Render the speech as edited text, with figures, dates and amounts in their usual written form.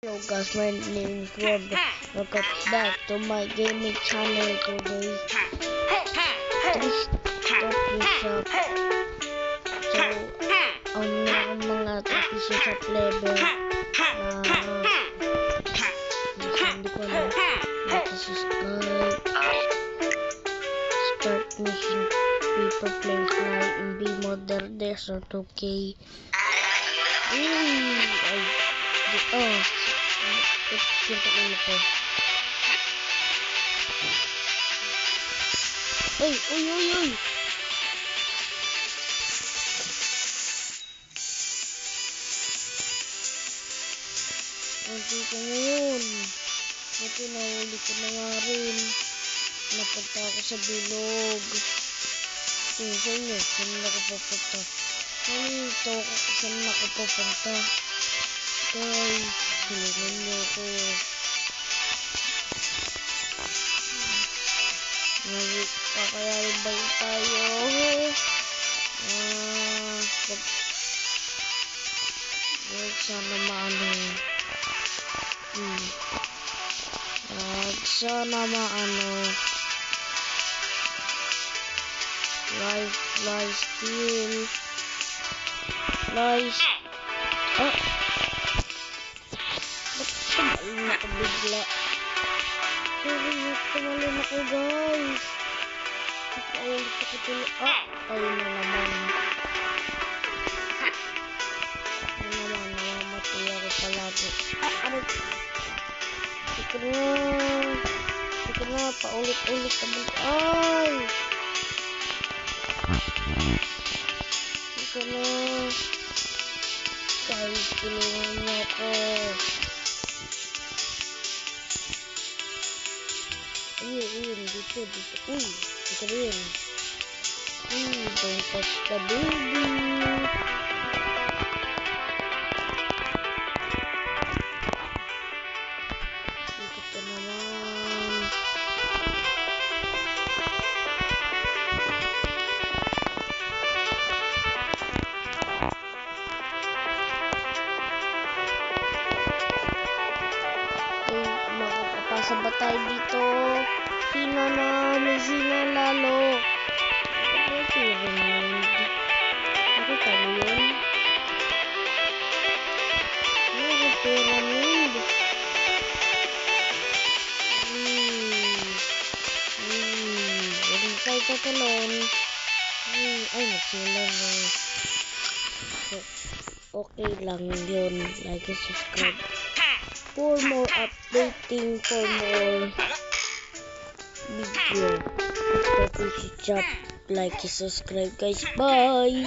Hello guys, my name is Rob. Welcome back to my gaming channel today. This trophy shop. So, meron mga trophy shop level na hindi ko na subscribe. Start mission people playing fly in B Modern Desert 2K. Kita ulit ko. Uy! Nandito na yun. Ito, nahuli ko na nga rin. Napunta ako sa bilog. Tingnan nyo, saan ako papunta? Nandito ako, saan ako papunta? Guys, tulungan nyo ako. Kakayarin ba yun tayo? Sana maano. Sana maano. Fly still. Ba't tumalun ako bigla? Tumalun ako guys. Nakaulit ako tuloy. Ayun na naman. Namamatay ako palagi. Aray. Sige na, paulit-ulit naman. Ay! Sige na. Guys, tulungan niyo ako. Ayun, dito. Uy, dito rin. Don't touch the baby. Dito ka naman. Makakapasa ba tayo dito? Hina na, may hina lalo. Ano tayo yun? Meron pyramid. Huwag tayo tatalon. Ay, nagsilan na. So, okay lang yun. Like and subscribe. For more updating, for more video. Like and subscribe guys. Bye.